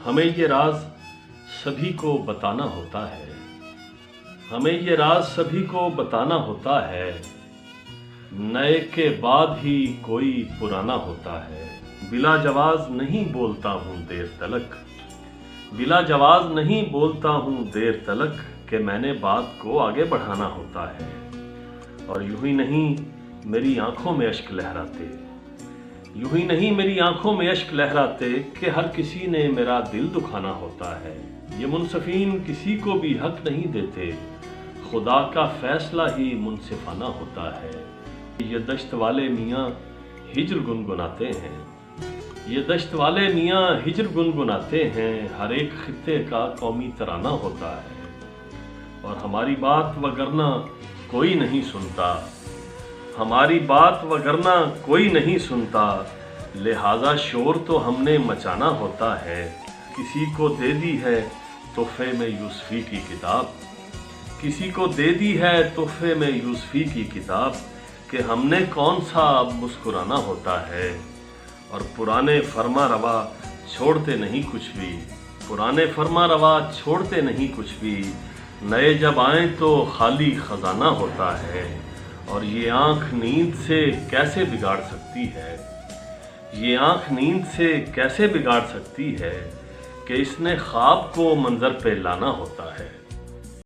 ہمیں یہ راز سبھی کو بتانا ہوتا ہے، ہمیں یہ راز سبھی کو بتانا ہوتا ہے، نئے کے بعد ہی کوئی پرانا ہوتا ہے۔ بلا جواز نہیں بولتا ہوں دیر تلک، بلا جواز نہیں بولتا ہوں دیر تلک، کہ میں نے بات کو آگے بڑھانا ہوتا ہے۔ اور یوں ہی نہیں میری آنکھوں میں اشک لہراتے، یوں ہی نہیں میری آنکھوں میں اشک لہراتے، کہ ہر کسی نے میرا دل دکھانا ہوتا ہے۔ یہ منصفین کسی کو بھی حق نہیں دیتے، خدا کا فیصلہ ہی منصفانہ ہوتا ہے۔ یہ دشت والے میاں ہجر گنگناتے ہیں، یہ دشت والے میاں ہجر گنگناتے ہیں، ہر ایک خطے کا قومی ترانہ ہوتا ہے۔ اور ہماری بات وگرنہ کوئی نہیں سنتا، ہماری بات وگرنہ کوئی نہیں سنتا، لہٰذا شور تو ہم نے مچانا ہوتا ہے۔ کسی کو دے دی ہے تحفے میں یوسفی کی کتاب، کسی کو دے دی ہے تحفے میں یوسفی کی کتاب، کہ ہم نے کون سا اب مسکرانا ہوتا ہے۔ اور پرانے فرما روا چھوڑتے نہیں کچھ بھی، پرانے فرما روا چھوڑتے نہیں کچھ بھی، نئے جب آئیں تو خالی خزانہ ہوتا ہے۔ اور یہ آنکھ نیند سے کیسے بگاڑ سکتی ہے، یہ آنکھ نیند سے کیسے بگاڑ سکتی ہے، کہ اس نے خواب کو منظر پہ لانا ہوتا ہے۔